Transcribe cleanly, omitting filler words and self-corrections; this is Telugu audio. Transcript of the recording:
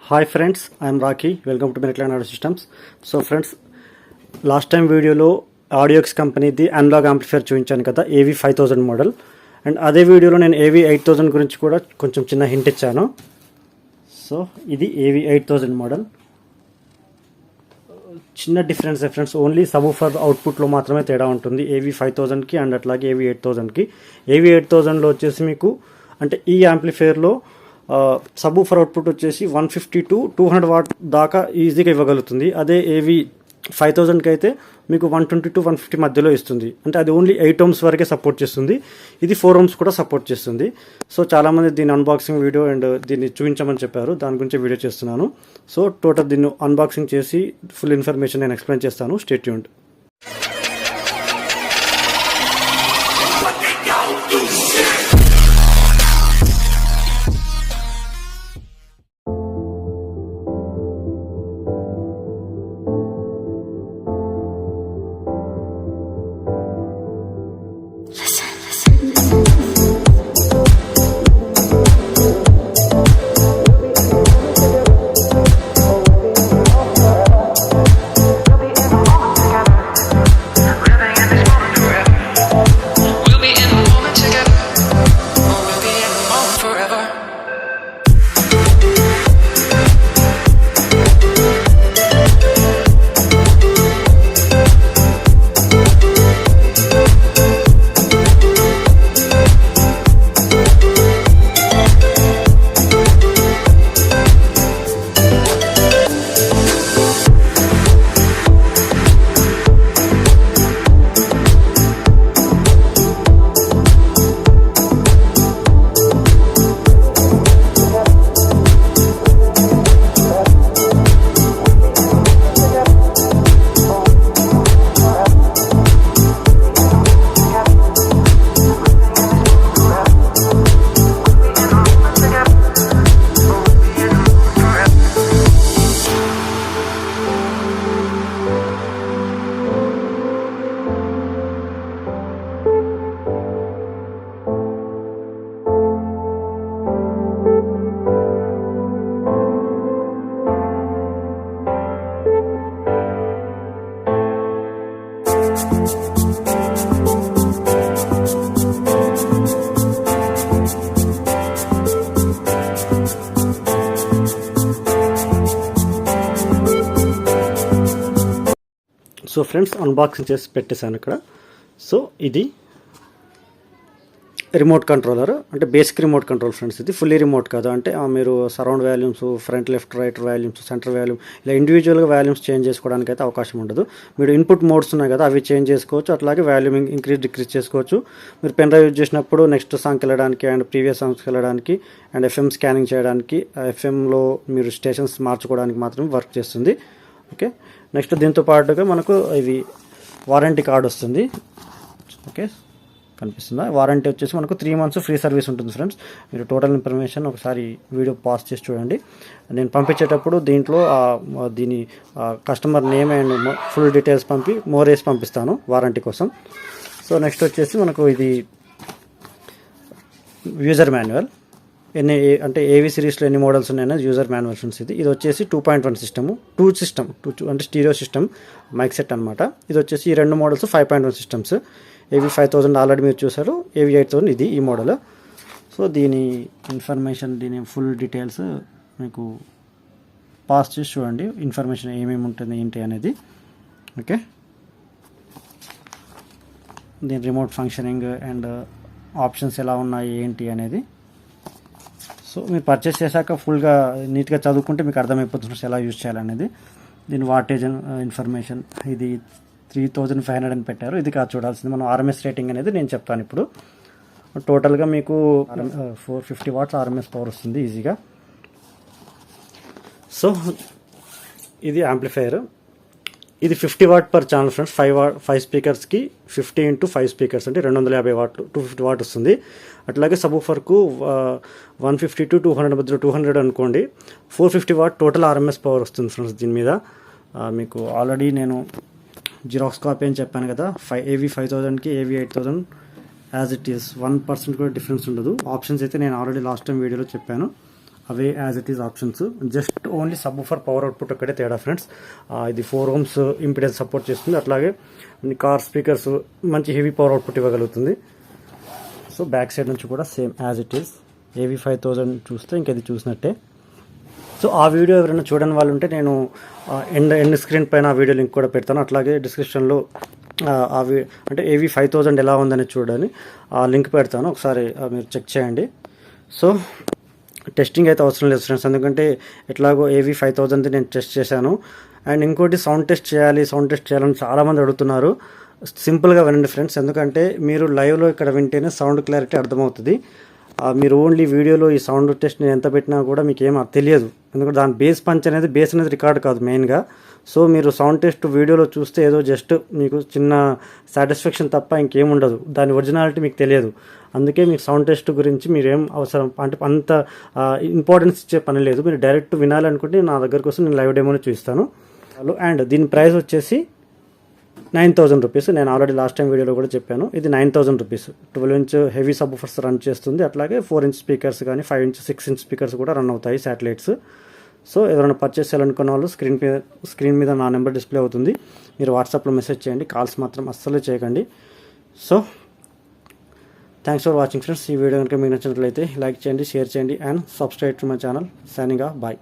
Hi friends, I am Raki. Welcome to Medical Audio Systems. So friends, last time video lo AUDIOEX company the analog amplifier చూపించాను కదా AV-5000 మోడల్. అండ్ అదే వీడియోలో నేను AV-8000 గురించి కూడా కొంచెం చిన్న హింట్ ఇచ్చాను. సో ఇది AV-8000 మోడల్. చిన్న డిఫరెన్స్ ఫ్రెండ్స్, ఓన్లీ సబ్వూఫర్ అవుట్పుట్లో మాత్రమే తేడా ఉంటుంది AV-5000కి అండ్ అట్లాగే AV-8000కి. AV-8000లో వచ్చేసి మీకు అంటే ఈ యాంప్లిఫైర్లో సబ్వూఫర్ అవుట్పుట్ వచ్చేసి 150 to 200 వాట్ దాకా ఈజీగా ఇవ్వగలుగుతుంది. అదే AV-5000కి అయితే మీకు 120 to 150 మధ్యలో ఇస్తుంది. అంటే అది ఓన్లీ 8 ohms వరకే సపోర్ట్ చేస్తుంది. ఇది 4 ohms కూడా సపోర్ట్ చేస్తుంది. సో చాలామంది దీని అన్బాక్సింగ్ వీడియో అండ్ దీన్ని చూపించమని చెప్పారు, దాని గురించి వీడియో చేస్తున్నాను. సో టోటల్ దీన్ని అన్బాక్సింగ్ చేసి ఫుల్ ఇన్ఫర్మేషన్ నేను ఎక్స్ప్లెయిన్ చేస్తాను. Stay tuned. So friends, unboxing చేసి పెట్టేశాను ఇక్కడ. సో ఇది రిమోట్ కంట్రోలర్, అంటే బేసిక్ రిమోట్ కంట్రోల్ ఫ్రెండ్స్. ఇది ఫుల్లీ రిమోట్ కాదు. అంటే మీరు surround volumes, front left right volumes, centre volume ఇలా ఇండివిజువల్గా వాల్యూమ్స్ చేంజ్ చేసుకోవడానికి అయితే అవకాశం ఉండదు. మీరు ఇన్పుట్ మోడ్స్ ఉన్నాయి కదా, అవి చేంజ్ చేసుకోవచ్చు. అట్లాగే వాల్యూమ్ ఇంక్రీజ్ డిక్రీజ్ చేసుకోవచ్చు. మీరు పెన్ డ్రైవ్ యూజ్ చేసినప్పుడు నెక్స్ట్ సాంగ్కి వెళ్ళడానికి అండ్ ప్రీవియస్ సాంగ్స్కి వెళ్ళడానికి అండ్ FM స్కానింగ్ చేయడానికి, FMలో మీరు స్టేషన్స్ మార్చుకోవడానికి మాత్రమే వర్క్ చేస్తుంది. ఓకే, నెక్స్ట్ దీంతో పాటుగా మనకు ఇది వారంటీ కార్డ్ వస్తుంది. ఓకే, కనిపిస్తుందా? వారంటీ వచ్చేసి మనకు 3 months ఫ్రీ సర్వీస్ ఉంటుంది ఫ్రెండ్స్. మీరు టోటల్ ఇన్ఫర్మేషన్ ఒకసారి వీడియో పాస్ చేసి చూడండి. నేను పంపించేటప్పుడు దీంట్లో దీని customer name and full details more వేసి పంపిస్తాను వారంటీ కోసం. సో నెక్స్ట్ వచ్చేసి మనకు ఇది యూజర్ మాన్యువల్. అంటే AV సిరీస్లో ఎన్ని మోడల్స్ ఉన్నాయనేది యూజర్ మాన్యువల్ ఫ్రెండ్స్. ఇది వచ్చేసి 2.1 సిస్టమ్, అంటే స్టీరియో సిస్టమ్ మైక్ సెట్ అనమాట. ఇది వచ్చేసి ఈ 2 మోడల్స్ 5.1 సిస్టమ్స్. AV-5000 ఆల్రెడీ మీరు చూసారు, AV-8000 ఇది ఈ మోడల్. సో దీని ఇన్ఫర్మేషన్, దీని ఫుల్ డీటెయిల్స్ మీకు పాస్ చేసి చూడండి, ఇన్ఫర్మేషన్ ఏమేమి ఉంటుంది ఏంటి అనేది. ఓకే, దీని రిమోట్ ఫంక్షనింగ్ అండ్ ఆప్షన్స్ ఎలా ఉన్నాయి ఏంటి అనేది. సో మీరు పర్చేస్ చేశాక ఫుల్గా నీట్గా చదువుకుంటే మీకు అర్థమైపోతుంది ఎలా యూజ్ చేయాలనేది. దీని వాటేజ్ ఇన్ఫర్మేషన్, ఇది 3500 అని పెట్టారు. ఇది కాదు చూడాల్సింది, మనం RMS రేటింగ్ అనేది నేను చెప్తాను ఇప్పుడు. టోటల్గా మీకు 450 watts RMS పవర్ వస్తుంది ఈజీగా. సో ఇది యాంప్లిఫైయర్. ఇది 50 watt per channel friends. 5 స్పీకర్స్కి 50 into 5 speakers అంటే 250 watt 250 watt వస్తుంది. అట్లాగే సబ్వూఫర్కు 150 to 200 మధ్యలో 200 అనుకోండి, 450 watt టోటల్ RMS పవర్ వస్తుంది ఫ్రెండ్స్. దీని మీద మీకు ఆల్రెడీ నేను జిరాక్స్ కాపీ అని చెప్పాను కదా. AV-5000కి AV-8000 యాజ్ ఇట్ ఈస్ 1% కూడా డిఫరెన్స్ ఉండదు. ఆప్షన్స్ అయితే నేను ఆల్రెడీ లాస్ట్ టైం వీడియోలో చెప్పాను, అవే as it is options. Just only subwoofer power output ఒక్కటే తేడా ఫ్రెండ్స్. ఇది 4 ohms ఇంపిడెన్స్ సపోర్ట్ చేస్తుంది. అట్లాగే కార్ స్పీకర్స్ మంచి హెవీ పవర్ అవుట్పుట్ ఇవ్వగలుగుతుంది. సో బ్యాక్ సైడ్ నుంచి కూడా same as it is AV-5000 చూస్తే ఇంకది చూసినట్టే. సో ఆ వీడియో ఎవరైనా చూడని వాళ్ళు ఉంటే నేను ఎండ్ స్క్రీన్ పైన ఆ వీడియో లింక్ కూడా పెడతాను. అట్లాగే డిస్క్రిప్షన్లో అంటే AV-5000 ఎలా ఉందని చూడని ఆ లింక్ పెడతాను, ఒకసారి మీరు చెక్ చేయండి. సో టెస్టింగ్ అయితే అవసరం లేదు ఫ్రెండ్స్, ఎందుకంటే ఎట్లాగో AV-5000 నేను టెస్ట్ చేశాను. అండ్ ఇంకోటి సౌండ్ టెస్ట్ చేయాలని చాలామంది అడుగుతున్నారు. సింపుల్గా వినండి ఫ్రెండ్స్, ఎందుకంటే మీరు లైవ్లో ఇక్కడ వింటేనే సౌండ్ క్లారిటీ అర్థమవుతుంది. మీరు ఓన్లీ వీడియోలో ఈ సౌండ్ టెస్ట్ నేను ఎంత పెట్టినా కూడా మీకు ఏం తెలియదు, ఎందుకంటే దాని బేస్ అనేది రికార్డ్ కాదు మెయిన్గా. సో మీరు సౌండ్ టెస్ట్ వీడియోలో చూస్తే ఏదో జస్ట్ మీకు చిన్న సాటిస్ఫాక్షన్ తప్ప ఇంకేం ఉండదు, దాని ఒరిజినాలిటీ మీకు తెలియదు. అందుకే మీకు సౌండ్ టెస్ట్ గురించి మీరేం అవసరం అంటే అంత ఇంపార్టెన్స్ ఇచ్చే పని లేదు. మీరు డైరెక్ట్ వినాలనుకుంటే నా దగ్గరకు వస్తే నేను లైవ్ డెమోని చూస్తాను. అండ్ దీని ప్రైస్ వచ్చేసి 9,000 రూపీస్. నేను ఆల్రెడీ లాస్ట్ టైం వీడియోలో కూడా చెప్పాను, ఇది 9,000 రూపీస్. 12 inch హెవీ సబ్వూఫర్స్ రన్ చేస్తుంది. అట్లాగే 4 inch స్పీకర్స్ కానీ 5 inch 6 inch స్పీకర్స్ కూడా రన్ అవుతాయి, శాటిలైట్స్. సో ఎవరైనా పర్చేస్ చేయాలనుకున్న వాళ్ళు స్క్రీన్ మీద నా నెంబర్ డిస్ప్లే అవుతుంది, మీరు వాట్సాప్లో మెసేజ్ చేయండి. కాల్స్ మాత్రం అస్సలు చేయకండి. So thanks for watching friends. ఈ వీడియో కనుక మీకు నచ్చినట్లయితే లైక్ చేయండి, షేర్ చేయండి and subscribe to my channel. Signing off, bye.